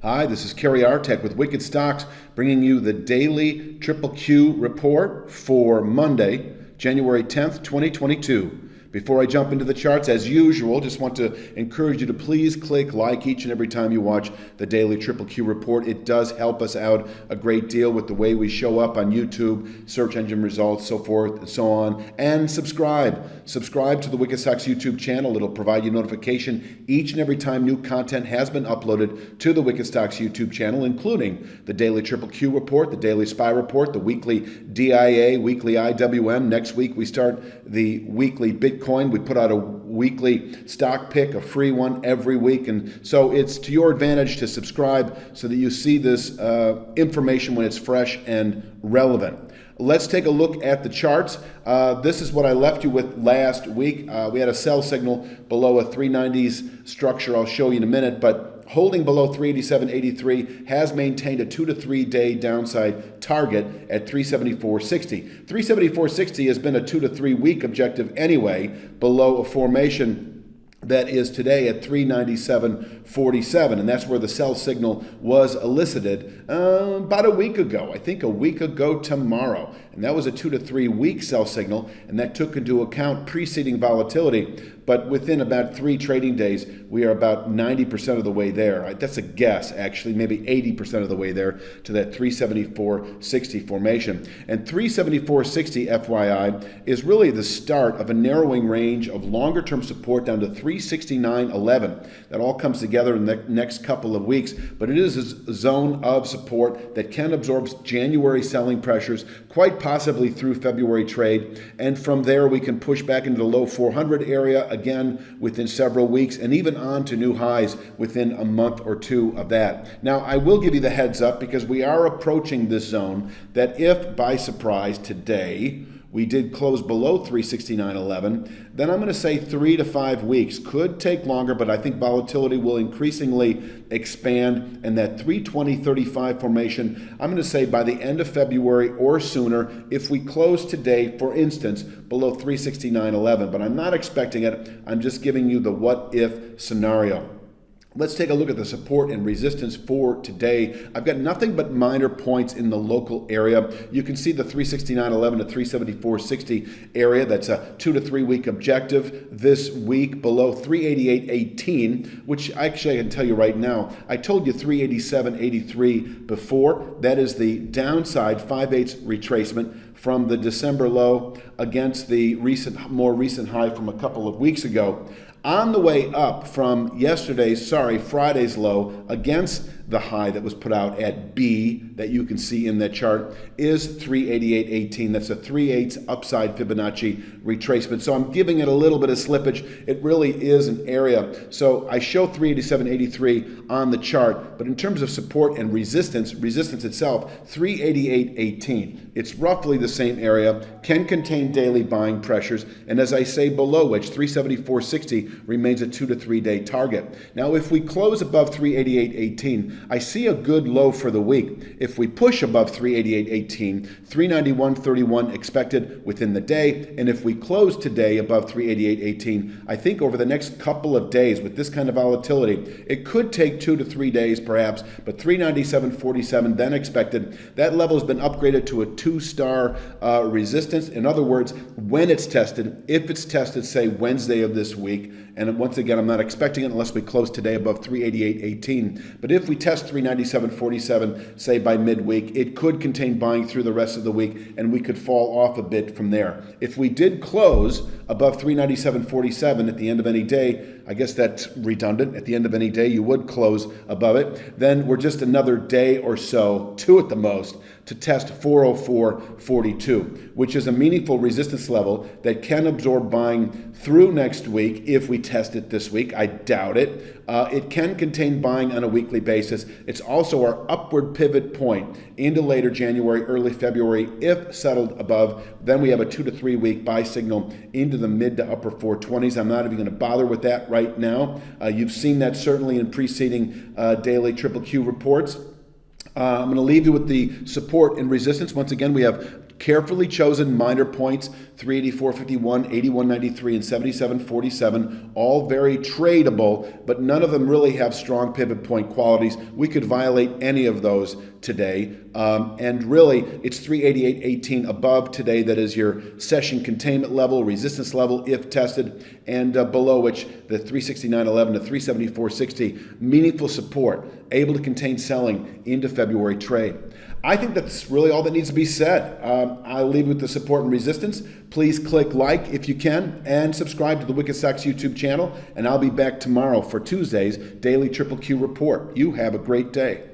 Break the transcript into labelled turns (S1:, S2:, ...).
S1: Hi, this is Kerry Artek with Wicked Stocks, bringing you the daily QQQ report for Monday, January 10th, 2022. Before I jump into the charts, as usual, just want to encourage you to please click like each and every time you watch the daily QQQ report. It does help us out a great deal with the way we show up on YouTube, search engine results, so forth and so on. And subscribe. Subscribe to the Wicked Stocks YouTube channel. It'll provide you notification each and every time new content has been uploaded to the Wicked Stocks YouTube channel, including the daily QQQ report, the daily SPY report, the weekly DIA, weekly IWM. Next week we start the weekly Bitcoin. We put out a weekly stock pick, a free one every week. And so it's to your advantage to subscribe so that you see this information when it's fresh and relevant. Let's take a look at the charts. This is what I left you with last week. We had a sell signal below a 390s structure. I'll show you in a minute, but holding below 387.83 has maintained a 2 to 3 day downside target at 374.60. 374.60 has been a 2 to 3 week objective anyway, below a formation that is today at 397.47, and that's where the sell signal was elicited about a week ago. I think a week ago tomorrow, and that was a 2 to 3 week sell signal, and that took into account preceding volatility. But within about 3 trading days, we are about 90% of the way there. That's a guess, actually, maybe 80% of the way there to that 374.60 formation. And 374.60, FYI, is really the start of a narrowing range of longer-term support down to 369.11. That all comes together in the next couple of weeks, but it is a zone of support that can absorb January selling pressures, quite possibly through February trade. And from there, we can push back into the low 400 area again within several weeks, and even on to new highs within a month or two of that. Now, I will give you the heads up because we are approaching this zone that if by surprise today we did close below 369.11, then I'm going to say 3 to 5 weeks. Could take longer, but I think volatility will increasingly expand, and that 320.35 formation, I'm going to say by the end of February or sooner, if we close today, for instance, below 369.11. But I'm not expecting it. I'm just giving you the what-if scenario. Let's take a look at the support and resistance for today. I've got nothing but minor points in the local area. You can see the 369.11 to 374.60 area. That's a 2 to 3 week objective this week below 388.18, which actually I can tell you right now, I told you 387.83 before. That is the downside 5/8 retracement from the December low against the more recent high from a couple of weeks ago. On the way up from Friday's low against the high that was put out at B that you can see in that chart is 388.18. That's a 3/8 upside Fibonacci retracement. So I'm giving it a little bit of slippage. It really is an area. So I show 387.83 on the chart, but in terms of support and resistance itself, 388.18. It's roughly the same area, can contain daily buying pressures, and as I say, below which 374.60 remains a 2 to 3 day target. Now, if we close above 388.18, I see a good low for the week. If we push above 388.18, 391.31 expected within the day. And if we close today above 388.18, I think over the next couple of days with this kind of volatility, it could take 2 to 3 days perhaps, but 397.47 then expected. That level has been upgraded to a 2-star resistance. In other words, when it's tested, if it's tested, say Wednesday of this week, and once again, I'm not expecting it unless we close today above 388.18. But if we test 397.47, say by midweek, it could contain buying through the rest of the week, and we could fall off a bit from there. If we did close above 397.47 at the end of any day, I guess that's redundant. At the end of any day, you would close above it. Then we're just another day or so, 2 at the most, to test 404.42, which is a meaningful resistance level that can absorb buying through next week if we test it this week. I doubt it. It can contain buying on a weekly basis. It's also our upward pivot point into later January, early February. If settled above, then we have a 2 to 3 week buy signal into the mid to upper 420s. I'm not even going to bother with that right now. You've seen that certainly in preceding daily QQQ reports. I'm going to leave you with the support and resistance. Once again, we have Carefully chosen minor points, 384.51, 81.93, and 77.47, all very tradable, but none of them really have strong pivot point qualities. We could violate any of those today. And really, it's 388.18 above today. That is your session containment level, resistance level, if tested, and below which the 369.11 to 374.60, meaningful support, able to contain selling into February trade. I think that's really all that needs to be said. I'll leave with the support and resistance. Please click like if you can and subscribe to the Wicked Stocks YouTube channel. And I'll be back tomorrow for Tuesday's Daily Triple Q Report. You have a great day.